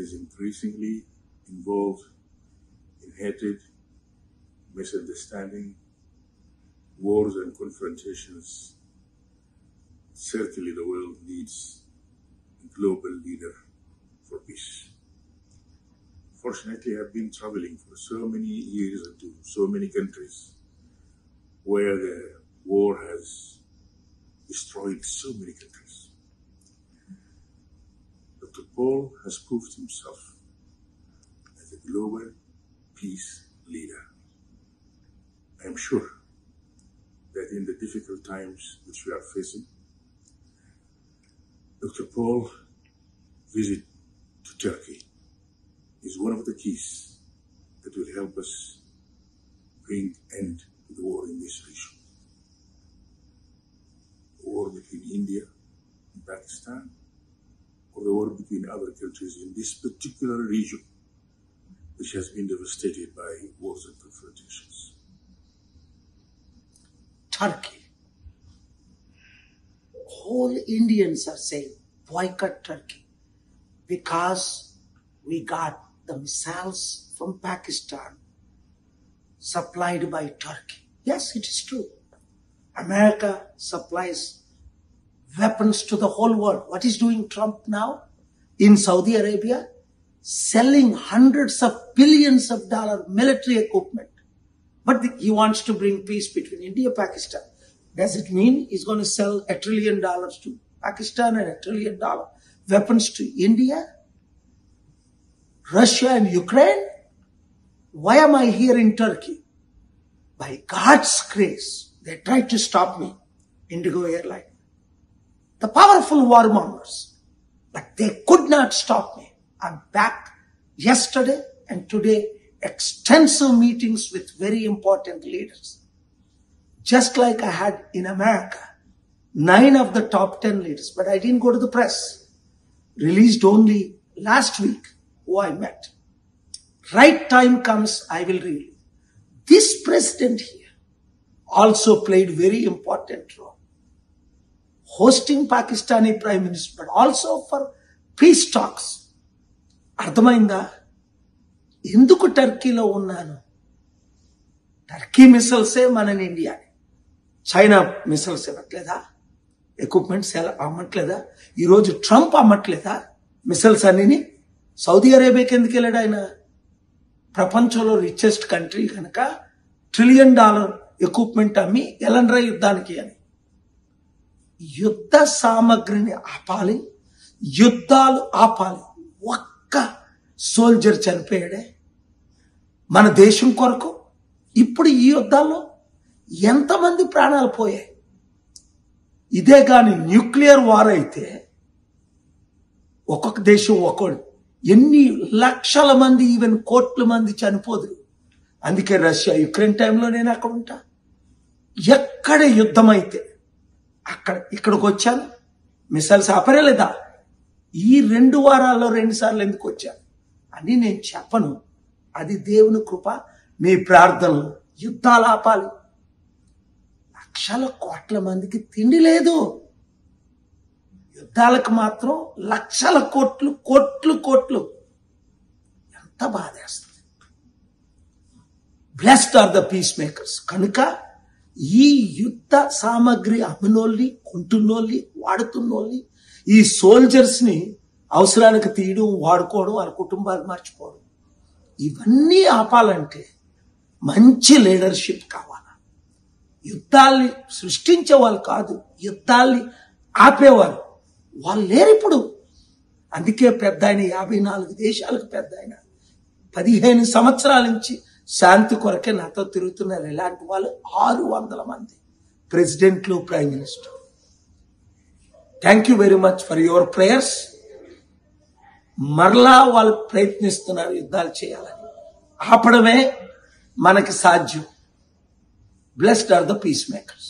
is increasingly involved in hatred, misunderstanding, wars and confrontations. Certainly the world needs a global leader for peace. Fortunately, I've been traveling for so many years into so many countries where the war has destroyed so many countries. Dr. Paul has proved himself as a global peace leader. I am sure that in the difficult times which we are facing, Dr. Paul's visit to Turkey is one of the keys that will help us bring end to the war in this region. The war between India and Pakistan, or the war between other countries in this particular region, which has been devastated by wars and confrontations. Turkey. Whole Indians are saying, boycott Turkey, because we got the missiles from Pakistan supplied by Turkey. Yes, it is true. America supplies weapons to the whole world. What is doing Trump now? In Saudi Arabia, selling hundreds of billions of dollars military equipment. But he wants to bring peace between India and Pakistan. Does it mean he's going to sell $1 trillion to Pakistan and $1 trillion weapons to India? Russia and Ukraine? Why am I here in Turkey? By God's grace, they tried to stop me, Indigo Airline. The powerful warmongers, but they could not stop me. I'm back yesterday and today, extensive meetings with very important leaders. Just like I had in America, 9 of the top 10 leaders, but I didn't go to the press. Released only last week who I met. Right time comes, I will reveal. This president here also played very important role. Hosting Pakistani Prime Minister, but also for peace talks. అర్థమైందా? ఎందుకు టర్కీలో ఉన్నాను? Turkey మిసైల్సే మన India, China missiles ఇవ్వట్లేదా? Equipments అమ్మట్లేదా? ఈరోజు Trump అమ్మట్లేదా missiles అన్నిని? Saudi అరేబియాకి ఎందుకు వెళ్ళాడు ఆయన? ప్రపంచంలో richest country కనుక $1 ట్రిలియన్ ఎక్విప్మెంట్ అమ్మి ఎలండ్రా యుద్ధానికి అని. యుద్ధ సామగ్రిని ఆపాలి, యుద్ధాలు ఆపాలి. ఒక్క సోల్జర్ చనిపోయాడే మన దేశం కొరకు. ఇప్పుడు ఈ యుద్ధాల్లో ఎంతమంది ప్రాణాలు పోయాయి? ఇదే కానీ న్యూక్లియర్ వార్ అయితే ఒక్కొక్క దేశం ఒక్కొక్కడు ఎన్ని లక్షల మంది, ఈవెన్ కోట్ల మంది చనిపోదురు. అందుకే రష్యా యుక్రెయిన్ టైంలో నేను అక్కడ ఉంటా. ఎక్కడ యుద్ధం అయితే ఇక్కడికి వచ్చాను. మిసైల్స్ ఆపరేలేదా? ఈ 2 వారాల్లో 2 సార్లు ఎందుకు వచ్చాను అని నేను చెప్పను. అది దేవుని కృప. మీ ప్రార్థనలు. యుద్ధాలు ఆపాలి. లక్షల కోట్ల మందికి తిండి లేదు. యుద్ధాలకు మాత్రం లక్షల కోట్లు. ఎంత బాధేస్తుంది. Blessed are the peacemakers. కనుక ఈ యుద్ధ సామగ్రి అమ్మినోళ్ళని, కొంటున్నోళ్ళని, వాడుతున్నోళ్ళని, ఈ సోల్జర్స్ ని అవసరానికి తీయడం, వాడుకోవడం, వాళ్ళ కుటుంబాలు మర్చిపోవడం, ఇవన్నీ ఆపాలంటే మంచి లీడర్షిప్ కావాలి. యుద్ధాల్ని సృష్టించే వాళ్ళు కాదు, యుద్ధాల్ని ఆపేవారు వాళ్ళు లేరు ఇప్పుడు. అందుకే పెద్ద ఆయన 54 దేశాలకు పెద్ద ఆయన 15 సంవత్సరాల నుంచి శాంతి కొరకే నాతో తిరుగుతున్నారు. ఇలాంటి వాళ్ళు 600 మంది ప్రెసిడెంట్లు, prime minister. Thank you very much for your prayers. మరలా వాళ్ళు ప్రయత్నిస్తున్నారు యుద్ధాలు చేయాలని. ఆపడమే మనకి సాధ్యం. Blessed are the piece makers.